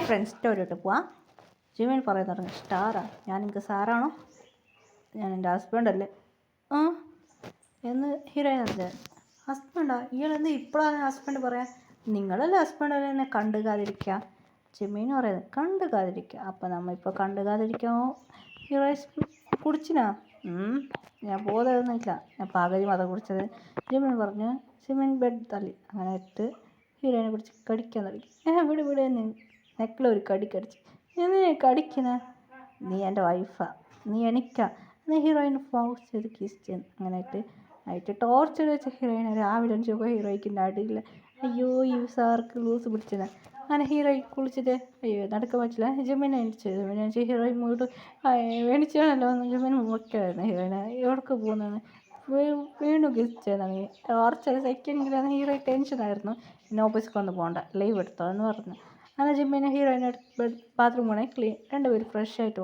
Friends story ഇട്ട് പോവാം. Jimin പറയാൻ തുടങ്ങി, സ്റ്റാറാ, ഞാൻ എനിക്ക് സാറാണോ, ഞാൻ എൻ്റെ ഹസ്ബൻഡല്ലേ. ആ എന്ന് ഹീറോയിൻ അറിഞ്ഞത്. ഹസ്ബൻഡാ, ഇയാളെന്താ ഇപ്പോഴാണ് ഹസ്ബൻഡ് പറയാൻ, നിങ്ങളല്ലേ ഹസ്ബൻഡല്ലേ എന്നെ കണ്ടുകാതിരിക്കുക. ജിമീൻ പറയുന്നത് കണ്ടുകാതിരിക്കുക, അപ്പം നമ്മൾ ഇപ്പോൾ കണ്ടുകാതിരിക്കാമോ. ഹീറോയിൻ കുടിച്ചിനാ, ഞാൻ ബോധമൊന്നുമില്ല, ഞാൻ പകുതി മതം കുടിച്ചത്. ജിമിൻ പറഞ്ഞു. ജിമിൻ ബെഡ് തള്ളി. അങ്ങനെ ഇട്ട് ഹീറോയിനെ പിടിച്ച് കടിക്കാൻ തുടങ്ങി. ഇവിടെ നെക്കിലൊരു കടിക്കടിച്ച്. എന്തിനാ കടിക്കുന്ന, നീ എൻ്റെ വൈഫാ, നീ എണിക്കാ എന്നാൽ ഹീറോയിൻ ഫോഴ്സ് ചെയ്ത് കിസ് ചെയ്യുന്നു. അങ്ങനെ ആയിട്ട് ടോർച്ചർ വെച്ച ഹീറോയിനെ രാവിലെ എണിച്ചപ്പോൾ ഹീറോയിക്കിൻ്റെ അടിയിൽ അയ്യോ ഈ സാർക്ക് ലൂസ് പിടിച്ചത്. അങ്ങനെ ഹീറോയിൻ കുളിച്ചിട്ട് അയ്യോ നടക്കാൻ പറ്റില്ല. ജിമ്മിനെ എണിച്ച് ഹീറോയിൻ മൂട് എണിച്ചാണല്ലോ ജിമ്മിന് മുഖ്യമായിരുന്നു. ഹീറോയിനെ എവിടേക്ക് പോകുന്നതെന്ന് വീണ്ടും കിസ് ചെയ്താണ്. ടോർച്ചർ സെക്കൻഡിലാണ് ഹീറോയിൻ ടെൻഷനായിരുന്നു. പിന്നെ ഓഫീസിൽ ഒന്ന് പോകണ്ട, ലീവ് എടുത്തോ എന്ന് പറഞ്ഞു. അങ്ങനെ ജിമ്മിനെ ഹീറോയിനെ ബാത്റൂം പോകണേ രണ്ടുപേരും ഫ്രഷായിട്ട്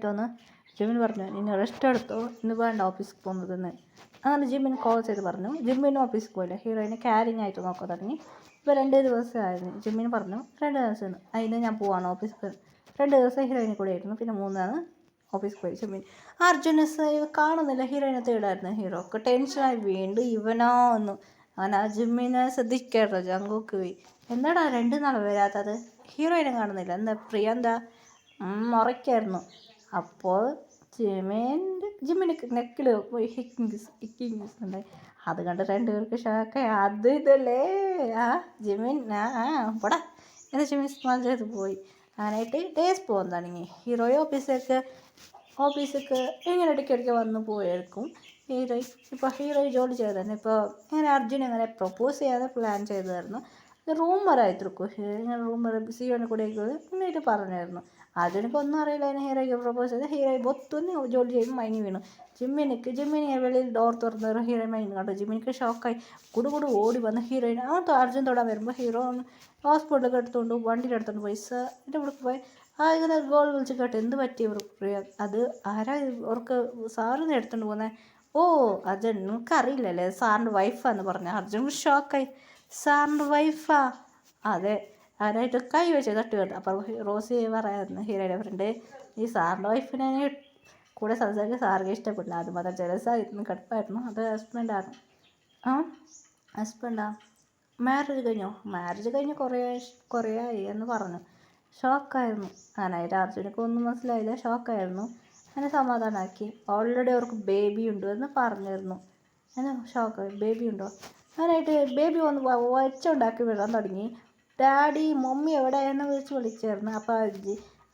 വന്ന് ജിമ്മിൻ പറഞ്ഞു, ഇനി റെസ്റ്റ് എടുത്തോ, ഇന്ന് വേണ്ട ഓഫീസിൽ പോകുന്നതെന്ന്. അങ്ങനെ ജിമ്മിന് കോൾ ചെയ്ത് പറഞ്ഞു. ജിമ്മിനും ഓഫീസിൽ പോയില്ല, ഹീറോയിനെ ക്യാരിങ് ആയിട്ട് നോക്കാൻ തുടങ്ങി. ഇപ്പോൾ 2 ദിവസമായിരുന്നു. ജിമ്മിന് പറഞ്ഞു 2 ദിവസം അതിന് ഞാൻ പോവാണ് ഓഫീസിൽ. 2 ദിവസം ഹീറോയിനെ കൂടെ ആയിരുന്നു. പിന്നെ 3 ഓഫീസിൽ പോയി. ജിമ്മിൻ അർജുന കാണുന്നില്ല, ഹീറോയിനെ തേടായിരുന്നു. ഹീറോക്ക് ടെൻഷനായി, വീണ്ടും ഇവനോ ഒന്ന്. അങ്ങനെ ജിമ്മിനെ ശ്രദ്ധിക്കാട്ടോ. ജങ്കുക്ക് പോയി, എന്താടാ 2 നാൾ വരാത്തത്, ഹീറോയിനെ കാണുന്നില്ല, എന്താ പ്രിയന്താ മുറയ്ക്കായിരുന്നു. അപ്പോൾ ജിമ്മിന് നെക്കിൽ പോയി ഹിക്കിങ് ഉണ്ടായി. അത് കണ്ട് 2 പേർക്ക് ഷോക്കായി. അത് ഇതല്ലേ ജിമ്മിൻ പോടാ എന്ന് ജിമ്മിൻ സ്മാൾ ചെയ്ത് പോയി. അങ്ങനെയായിട്ട് ഡേയ്സ് പോകാൻ തുടങ്ങി. ഹീറോയും ഓഫീസിലേക്ക് ഇങ്ങനെ ഇടയ്ക്കിടയ്ക്ക് വന്ന് പോയേക്കും. ഹീറോയി ജോലി ചെയ്തായിരുന്നു. ഇപ്പോൾ ഇങ്ങനെ അർജുൻ ഇങ്ങനെ പ്രൊപ്പോസ് ചെയ്യാതെ പ്ലാൻ ചെയ്തായിരുന്നു. റൂമറായിട്ടിരിക്കും, ഇങ്ങനെ റൂമർ സിയോനെ കൂടെ ഇങ്ങനെയായിട്ട് പറഞ്ഞായിരുന്നു. അർജുനൊന്നും അറിയില്ല. അതിന് ഹീറോയ്ക്ക് പ്രൊപ്പോസ് ചെയ്ത് ഹീറോയി ബൊത്തൊന്ന് ജോലി ചെയ്ത് മൈനി വീണു. ജിമ്മിന് വെളിയിൽ ഡോർ തുറന്ന് ഹീറോയിൻ മൈനി കണ്ടു. ജിമ്മിനിക്ക് ഷോക്കായി കുടുകുടു ഓടി വന്ന് ഹീറോയിൻ അർജുൻ തൊടാൻ വരുമ്പോൾ ഹീറോ ഹോസ്പിറ്റലൊക്കെ വണ്ടിയിൽ എടുത്തുകൊണ്ട് പോയി. എൻ്റെ ഇവിടെ പോയി ഇങ്ങനെ ഗോൾ വിളിച്ച് കേട്ട്, എന്ത് പറ്റി പ്രിയ, അത് ആരാ അവർക്ക് സാറിന് എടുത്തുകൊണ്ട് പോകുന്നത്. ഓ അർജുൻ, നിനക്കറിയില്ലല്ലേ സാറിൻ്റെ വൈഫാന്ന് പറഞ്ഞു. അർജുൻ ഷോക്കായി, സാറിൻ്റെ വൈഫാ, അതെ, ആരായിട്ട് കൈ വെച്ച് തട്ടി വന്നു. അപ്പോൾ റോസി പറയായിരുന്നു ഹീറോയുടെ ഫ്രണ്ട്, ഈ സാറിൻ്റെ വൈഫിനെ കൂടെ സംസാരിക്കാൻ സാറിന് ഇഷ്ടപ്പെട്ടില്ല, അത് മാത്രം ജലസായിരുന്നു, കടുപ്പായിരുന്നു. അത് ഹസ്ബൻഡാണ്. ഹസ്ബൻഡാ, മാരേജ് കഴിഞ്ഞ് കുറേ ആയി എന്ന് പറഞ്ഞു. ഷോക്കായിരുന്നു. അങ്ങനെ അർജുനക്ക് ഒന്നും മനസ്സിലായില്ല, ഷോക്കായിരുന്നു. അങ്ങനെ സമാധാനമാക്കി. ഓൾറെഡി അവർക്ക് ബേബി ഉണ്ട് എന്ന് പറഞ്ഞിരുന്നു. അങ്ങനെ ഷോക്കായി, ബേബി ഉണ്ടോ. അങ്ങനെയായിട്ട് ബേബി വന്ന് വച്ചുണ്ടാക്കി വിടാൻ തുടങ്ങി. ഡാഡി മമ്മി എവിടെയെന്ന് വിളിച്ചായിരുന്നു.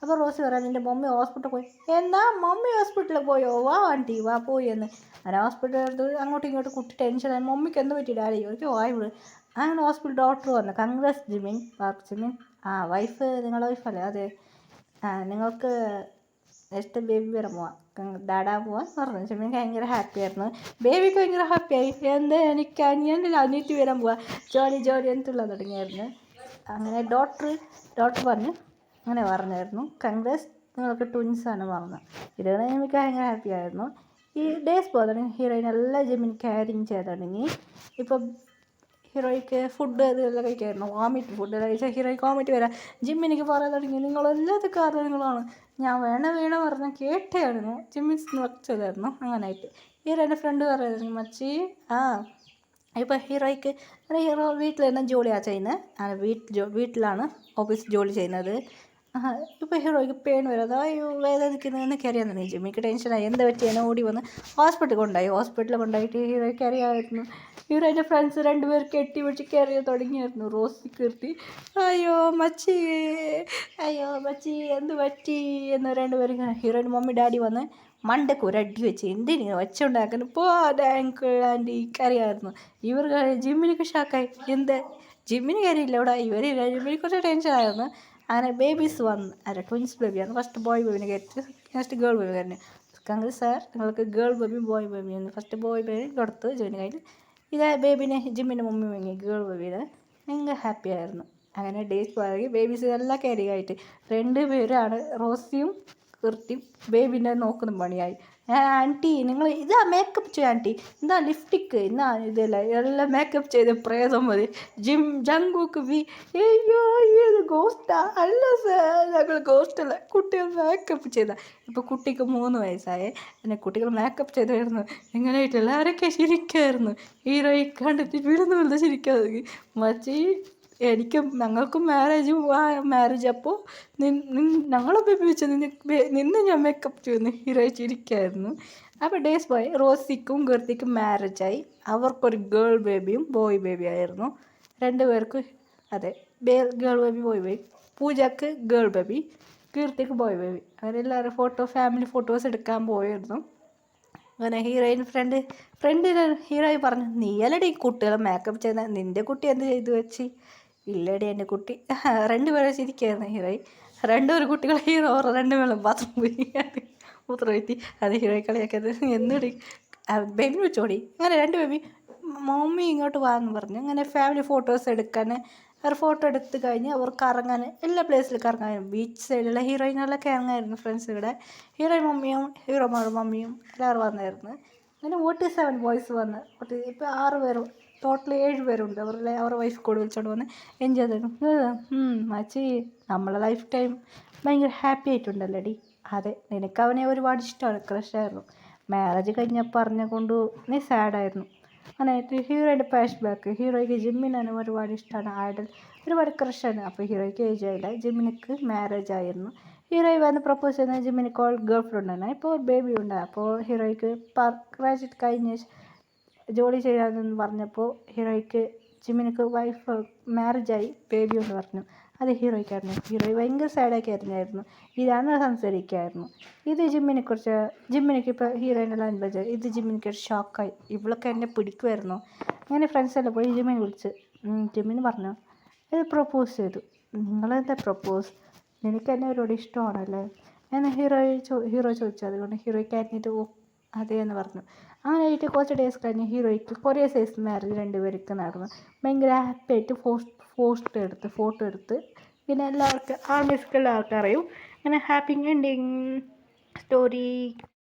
അപ്പോൾ റോസി പറയാൻ, എൻ്റെ മമ്മി ഹോസ്പിറ്റലിൽ പോയി. എന്നാ മമ്മി ഹോസ്പിറ്റലിൽ പോയോ, വാ ആൻറ്റി വാ പോയി എന്ന്. അങ്ങനെ ഹോസ്പിറ്റലിൽ എടുത്ത് അങ്ങോട്ടും ഇങ്ങോട്ടും കുട്ടി ടെൻഷനായി. മമ്മിക്ക് എന്ത് പറ്റി ഡാഡി, എനിക്ക് വായി വിട്. അങ്ങനെ ഹോസ്പിറ്റൽ ഡോക്ടർ പറഞ്ഞു, കൺഗ്രസ് ജിമിൻ വൈഫ് നിങ്ങളുടെ വൈഫല്ലേ, അതെ, നിങ്ങൾക്ക് നെക്സ്റ്റ് ബേബി വരെ പോവാം, ഡാഡാ പോവാൻ പറഞ്ഞു. ജിമിൻ ഭയങ്കര ഹാപ്പി ആയിരുന്നു. ബേബിക്ക് ഭയങ്കര ഹാപ്പിയായി. എന്താ എനിക്ക് അനിയത്തി വരാൻ പോവാ, ജോലി എന്തുള്ള തുടങ്ങിയായിരുന്നു. അങ്ങനെ ഡോക്ടർ പറഞ്ഞായിരുന്നു, കൺഗ്രസ് നിങ്ങൾക്ക് ട്വിൻസാണ് പറഞ്ഞത്. ഇതാണ് എനിക്ക് ഭയങ്കര ഹാപ്പി ആയിരുന്നു. ഈ ഡേയ്സ് പോകാൻ തുടങ്ങി. ഹീറോയിൻ എല്ലാ ജിമ്മിൻ ക്യാരിങ് ചെയ്ത് തുടങ്ങി. ഇപ്പം ഹീറോയ്ക്ക് ഫുഡ് ഇതെല്ലാം കഴിക്കായിരുന്നു. ഫുഡ് കഴിച്ചാൽ ഹീറോയ്ക്ക് വോമിറ്റ് വരാം. ജിമ്മിനിക്ക് പറയാൻ തുടങ്ങി, നിങ്ങളെല്ലാത്ത കാരണങ്ങളാണ്, ഞാൻ വീണ പറഞ്ഞ കേട്ടായിരുന്നു. ജിമ്മിൻ ചെയ്തായിരുന്നു. അങ്ങനെയായിട്ട് ഹീറോയിൻ്റെ ഫ്രണ്ട് പറയുന്നു, മച്ചി ഇപ്പോൾ ഹീറോ വീട്ടിൽ തന്നെ ജോലിയാണ് ചെയ്യുന്നത്. അങ്ങനെ വീട്ടിലാണ് ഓഫീസ് ജോലി ചെയ്യുന്നത്. ഇപ്പോൾ ഹീറോയ്ക്ക് പെയിൻ വരാതെ അയ്യോ വേദനിക്കുന്നതെന്നൊക്കെ അറിയാൻ തുടങ്ങി. ജിമ്മിക്ക് ടെൻഷനായി, എന്താ പറ്റി എന്നെ ഓടി വന്ന് ഹോസ്പിറ്റലിൽ കൊണ്ടായിട്ട് ഹീറോയ്ക്ക് അറിയാമായിരുന്നു. ഹീറോയിൻ്റെ ഫ്രണ്ട്സ് 2 പേർ കെട്ടി പിടിച്ച് കയറി തുടങ്ങിയായിരുന്നു. റോസി കീർത്തി അയ്യോ മച്ചി എന്ത് പറ്റി എന്ന് 2 പേരും ഇങ്ങനെ. ഹീറോയിൻ്റെ മമ്മി ഡാഡി വന്ന് മണ്ടക്ക് ഒരു അടി വെച്ച്, എന്തിനു വെച്ചുണ്ടാക്കുന്നു പോ അങ്കിൾ ആൻറ്റി കറിയായിരുന്നു. ജിമ്മിനൊക്കെ ഷാക്കായി, എന്ത് ജിമ്മിന് കയറിയില്ല ഇവിടെ, ജിമ്മിന് കുറച്ച് ടെൻഷനായിരുന്നു. അങ്ങനെ ബേബീസ് വന്ന് ട്വിൻസ് ബേബിയാണ്. ഫസ്റ്റ് ബോയ് ബേബിനെ കയറ്റി, നെക്സ്റ്റ് ഗേൾ ബേബി കയറി. കൺഗ്രസ് സാർ, നിങ്ങൾക്ക് ഗേൾ ബേബി ബോയ് ബേബിയാണ്. ഫസ്റ്റ് ബോയ് ബേബി കൊടുത്ത് ജിമ്മിന് കയ്യിൽ. ഇതേ ബേബിനെ ജിമ്മിൻ്റെ മമ്മി വാങ്ങി ഗേൾ ബേബിയുടെ. ഭയങ്കര ഹാപ്പി ആയിരുന്നു. അങ്ങനെ ഡേയ്സ് പോയി. ബേബീസ് എല്ലാം ക്യാരി ആയിട്ട് 2 പേരാണ് റോസിയും കീർത്തിയും ബേബിനെ നോക്കുന്ന പണിയായി. ആൻറ്റി നിങ്ങൾ ഇതാ മേക്കപ്പ് ചെയ്യാം ആൻറ്റി, എന്താ ലിഫ്റ്റിക്ക് എന്നാ ഇതല്ല എല്ലാം മേക്കപ്പ് ചെയ്ത് പ്രേതം മതി ജങ്കൂക്ക് അയ്യോ ഇത് ഗോസ്റ്റാ അല്ല സാർ ഞങ്ങൾ ഗോസ്റ്റല്ല, കുട്ടികൾ മേക്കപ്പ് ചെയ്ത. ഇപ്പോൾ കുട്ടിക്ക് 3 വയസ്സായേ, പിന്നെ കുട്ടികൾ മേക്കപ്പ് ചെയ്തായിരുന്നു എങ്ങനെയായിട്ട് എല്ലാവരൊക്കെ ശരിക്കായിരുന്നു. ഹീറോയി കണ്ടിട്ട് വീഴുന്ന ശരിക്കാതെ മച്ചി എനിക്കും ഞങ്ങൾക്കും മാരേജ് അപ്പോൾ ഞങ്ങളെ ബേബി വെച്ച് നിന്ന് ഞാൻ മേക്കപ്പ് ചെയ്യുന്നു ഹീറോ ചിരിക്കായിരുന്നു. അപ്പോൾ ഡേയ്സ് ബോയ് റോസിക്കും ഗീർത്തിക്കും മാരേജായി, അവർക്കൊരു ഗേൾ ബേബിയും ബോയ് ബേബി ആയിരുന്നു 2 പേർക്ക്. അതെ, ഗേൾ ബേബി ബോയ് ബേബി. പൂജക്ക് ഗേൾ ബേബി, കീർത്തിക്ക് ബോയ് ബേബി. അവരെല്ലാവരും ഫാമിലി ഫോട്ടോസ് എടുക്കാൻ പോയിരുന്നു. അങ്ങനെ ഫ്രണ്ടിന് ഹീറോയി പറഞ്ഞു, നീയല്ലടി കുട്ടികളെ മേക്കപ്പ് ചെയ്യുന്ന, നിൻ്റെ കുട്ടി എന്ത് ചെയ്തു വെച്ച്? ഇല്ലടി എൻ്റെ കുട്ടി. 2 പേരെ ചിരിക്കായിരുന്നു ഹീറോയി. 2 കുട്ടികൾ ഹീറോ 2 പേരും ബാത്റൂം പോയി മൂത്രമെത്തി. അത് ഹീറോയി കളിയാക്കിയത് എന്നിടി ബേബി വെച്ചോടി. അങ്ങനെ 2 ബേബി മമ്മി ഇങ്ങോട്ട് വാന്ന് പറഞ്ഞു. അങ്ങനെ ഫാമിലി ഫോട്ടോസ് എടുക്കാൻ അവർ ഫോട്ടോ എടുത്ത് കഴിഞ്ഞ് അവർ കറങ്ങാൻ എല്ലാ പ്ലേസിലും കറങ്ങാൻ ബീച്ച് സൈഡിലുള്ള ഹീറോയിനെല്ലാം ഇറങ്ങായിരുന്നു ഫ്രണ്ട്സുകളുടെ. ഹീറോയിൻ മമ്മിയും ഹീറോമാരുടെ മമ്മിയും എല്ലാവരും വന്നായിരുന്നു. അങ്ങനെ 47 ബോയ്സ് വന്ന് ഇപ്പോൾ 6 പേരും ടോട്ടൽ 7 പേരുണ്ട്. അവരുടെ വൈഫ് കൂടെ വിളിച്ചോണ്ട് വന്ന് എൻജോയ് ചെയ്തു. മച്ചി നമ്മളെ ലൈഫ് ടൈം ഭയങ്കര ഹാപ്പി ആയിട്ടുണ്ടല്ലോ ഡി. അതെ, നിനക്ക് അവനെ ഒരുപാട് ഇഷ്ടമാണ്, ക്രഷായിരുന്നു. മാരേജ് കഴിഞ്ഞപ്പോൾ അറിഞ്ഞുകൊണ്ട് നീ സാഡായിരുന്നു. അങ്ങനെ ഹീറോയുടെ ഫ്ലാഷ് ബാക്ക്. ഹീറോയ്ക്ക് ജിമ്മിനാണ് ഒരുപാട് ഇഷ്ടമാണ്, ഐഡൽ ഒരുപാട് ക്രഷാണ്. അപ്പോൾ ഹീറോയ്ക്ക് ഏജ് ആയില്ല, ജിമ്മിനിക്ക് മാരേജ് ആയിരുന്നു. ഹീറോയി വന്ന് പ്രപ്പോസ് ചെയ്യുന്ന ജിമ്മിനിക്ക് ഗേൾ ഫ്രണ്ട് ആണ്. ഇപ്പോൾ ഒരു ബേബി ഉണ്ട്. അപ്പോൾ ഹീറോയ്ക്ക് ഗ്രാജുവേറ്റ് കഴിഞ്ഞ് ജോലി ചെയ്യാമെന്ന് പറഞ്ഞപ്പോൾ ഹീറോയ്ക്ക് ജിമ്മിനിക്ക് വൈഫ് മാരേജായി ബേബി എന്ന് പറഞ്ഞു. അത് ഹീറോയ്ക്കായിരുന്നു. ഹീറോയി ഭയങ്കര സാഡാക്കി അറിഞ്ഞായിരുന്നു. ഇതാണ് സംസാരിക്കായിരുന്നു. ഇത് ജിമ്മിനിക്ക് ഇപ്പോൾ ഹീറോയിനെല്ലാം അനുഭവിച്ചത്. ഇത് ജിമ്മിനിക്ക് ഒരു ഷോക്കായി. ഇവളൊക്കെ എന്നെ പിടിക്കുമായിരുന്നു. അങ്ങനെ ഫ്രണ്ട്സെല്ലാം പോയി ജിമ്മിനെ വിളിച്ച് ജിമ്മിന് പറഞ്ഞു, ഇത് പ്രപ്പോസ് ചെയ്തു. നിങ്ങളെന്താ പ്രപ്പോസ്? നിനക്ക് എന്നെ ഒരുപാട് ഇഷ്ടമാണല്ലേ എന്ന് ഹീറോ ചോദിച്ചു. അതുകൊണ്ട് ഹീറോയ്ക്ക് ആയിരുന്നിട്ട് അതേ എന്ന് പറഞ്ഞു. അങ്ങനെ ആയിട്ട് കുറച്ച് ഡേയ്സ് കഴിഞ്ഞ് ഹീറോയ്ക്ക് കൊറിയ സൈസ് മാരേജ് 2 പേർക്ക് നടന്നു. ഭയങ്കര ഹാപ്പി ആയിട്ട് ഫോട്ടോ എടുത്ത് പിന്നെ എല്ലാവർക്കും ആൾക്കാർക്ക് അറിയും. അങ്ങനെ ഹാപ്പി എൻഡിങ് സ്റ്റോറി.